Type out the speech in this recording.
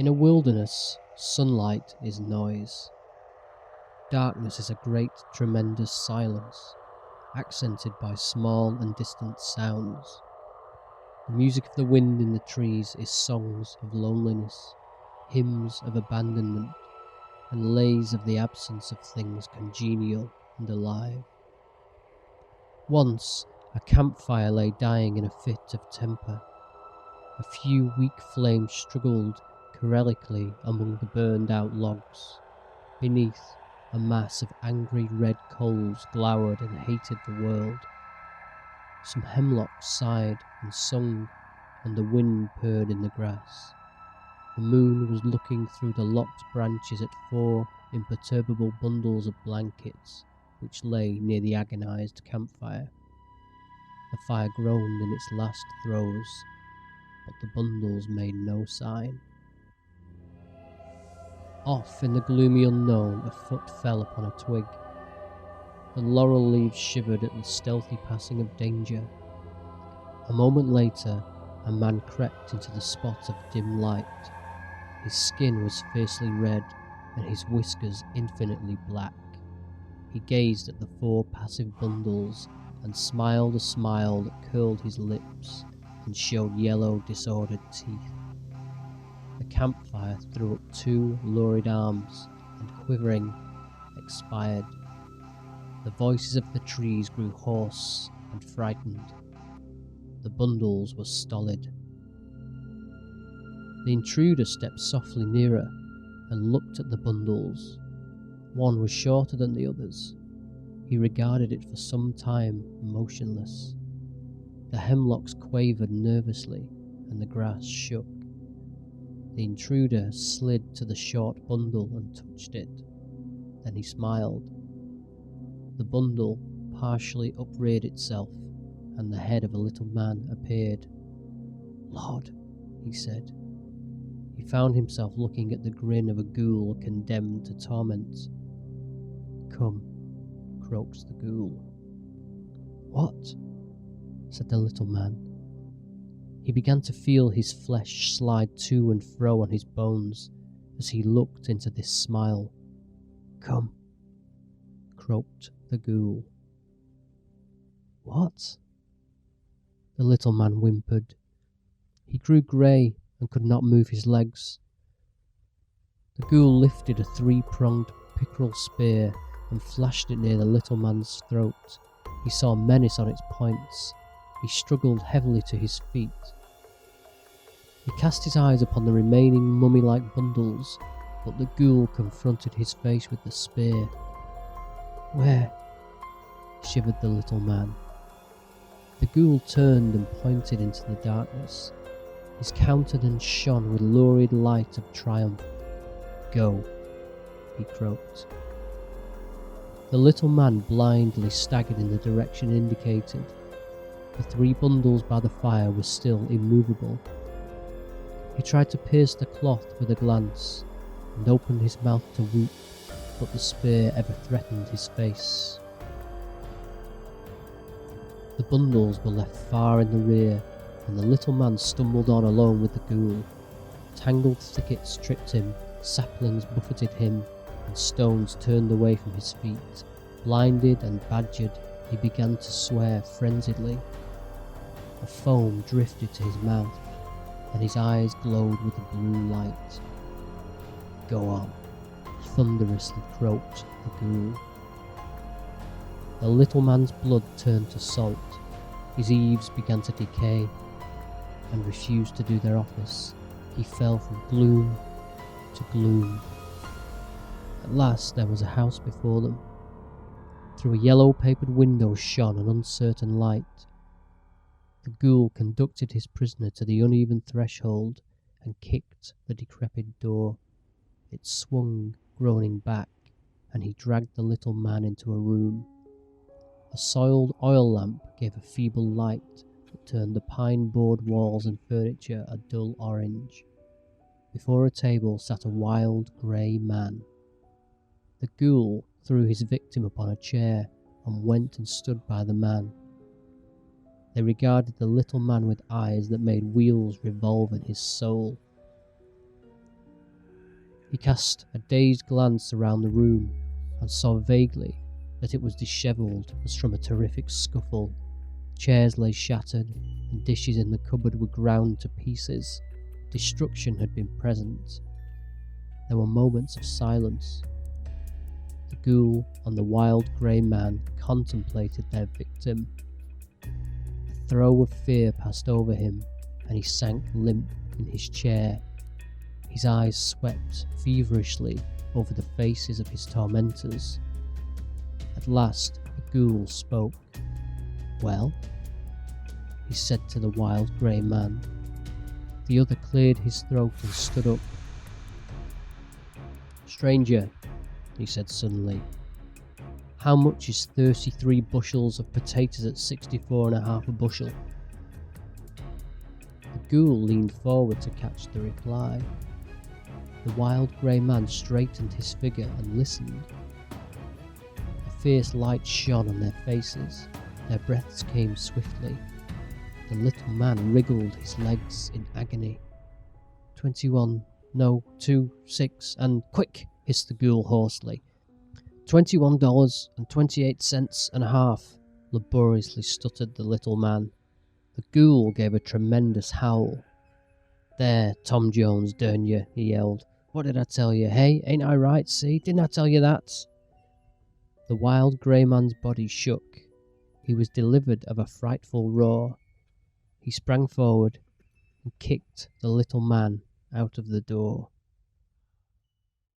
In a wilderness, sunlight is noise. Darkness is a great, tremendous silence, accented by small and distant sounds. The music of the wind in the trees is songs of loneliness, hymns of abandonment, and lays of the absence of things congenial and alive. Once, a campfire lay dying in a fit of temper. A few weak flames struggled querulously among the burned-out logs. Beneath, a mass of angry red coals glowered and hated the world. Some hemlocks sighed and sung, and the wind purred in the grass. The moon was looking through the locked branches at 4 imperturbable bundles of blankets which lay near the agonized campfire. The fire groaned in its last throes, but the bundles made no sign. Off in the gloomy unknown, a foot fell upon a twig. The laurel leaves shivered at the stealthy passing of danger. A moment later, a man crept into the spot of dim light. His skin was fiercely red, and his whiskers infinitely black. He gazed at the 4 passive bundles, and smiled a smile that curled his lips and showed yellow, disordered teeth. The campfire threw up 2 lurid arms, and quivering, expired. The voices of the trees grew hoarse and frightened. The bundles were stolid. The intruder stepped softly nearer and looked at the bundles. One was shorter than the others. He regarded it for some time, motionless. The hemlocks quavered nervously, and the grass shook. The intruder slid to the short bundle and touched it. Then he smiled. The bundle partially upreared itself, and the head of a little man appeared. "Lord," he said. He found himself looking at the grin of a ghoul condemned to torment. "Come," croaked the ghoul. "What?" said the little man. He began to feel his flesh slide to and fro on his bones as he looked into this smile. "Come," croaked the ghoul. "What?" the little man whimpered. He grew grey and could not move his legs. The ghoul lifted a 3-pronged pickerel spear and flashed it near the little man's throat. He saw menace on its points. He struggled heavily to his feet. He cast his eyes upon the remaining mummy-like bundles, but the ghoul confronted his face with the spear. "Where?" shivered the little man. The ghoul turned and pointed into the darkness. His countenance shone with lurid light of triumph. "Go," he croaked. The little man blindly staggered in the direction indicated. The 3 bundles by the fire were still immovable. He tried to pierce the cloth with a glance, and opened his mouth to weep, but the spear ever threatened his face. The bundles were left far in the rear, and the little man stumbled on alone with the ghoul. Tangled thickets tripped him, saplings buffeted him, and stones turned away from his feet. Blinded and badgered, he began to swear frenziedly. A foam drifted to his mouth, and his eyes glowed with a blue light. "Go on," thunderously croaked the ghoul. The little man's blood turned to salt. His eaves began to decay and refused to do their office. He fell from gloom to gloom. At last there was a house before them. Through a yellow-papered window shone an uncertain light. The ghoul conducted his prisoner to the uneven threshold and kicked the decrepit door. It swung, groaning back, and he dragged the little man into a room. A soiled oil lamp gave a feeble light that turned the pine-board walls and furniture a dull orange. Before a table sat a wild grey man. The ghoul threw his victim upon a chair and went and stood by the man. They regarded the little man with eyes that made wheels revolve in his soul. He cast a dazed glance around the room and saw vaguely that it was dishevelled as from a terrific scuffle. Chairs lay shattered, and dishes in the cupboard were ground to pieces. Destruction had been present. There were moments of silence. The ghoul and the wild grey man contemplated their victim. A throe of fear passed over him, and he sank limp in his chair. His eyes swept feverishly over the faces of his tormentors. At last, the ghoul spoke. "Well?" he said to the wild grey man. The other cleared his throat and stood up. "Stranger," he said suddenly, "how much is 33 bushels of potatoes at 64.5 a bushel?" The ghoul leaned forward to catch the reply. The wild grey man straightened his figure and listened. A fierce light shone on their faces. Their breaths came swiftly. The little man wriggled his legs in agony. 21, no, 2, 6, and quick, hissed the ghoul hoarsely. $21.28 and a half, laboriously stuttered the little man. The ghoul gave a tremendous howl. "There, Tom Jones, durn you," he yelled. "What did I tell you, hey? Ain't I right, see? Didn't I tell you that?" The wild grey man's body shook. He was delivered of a frightful roar. He sprang forward and kicked the little man out of the door.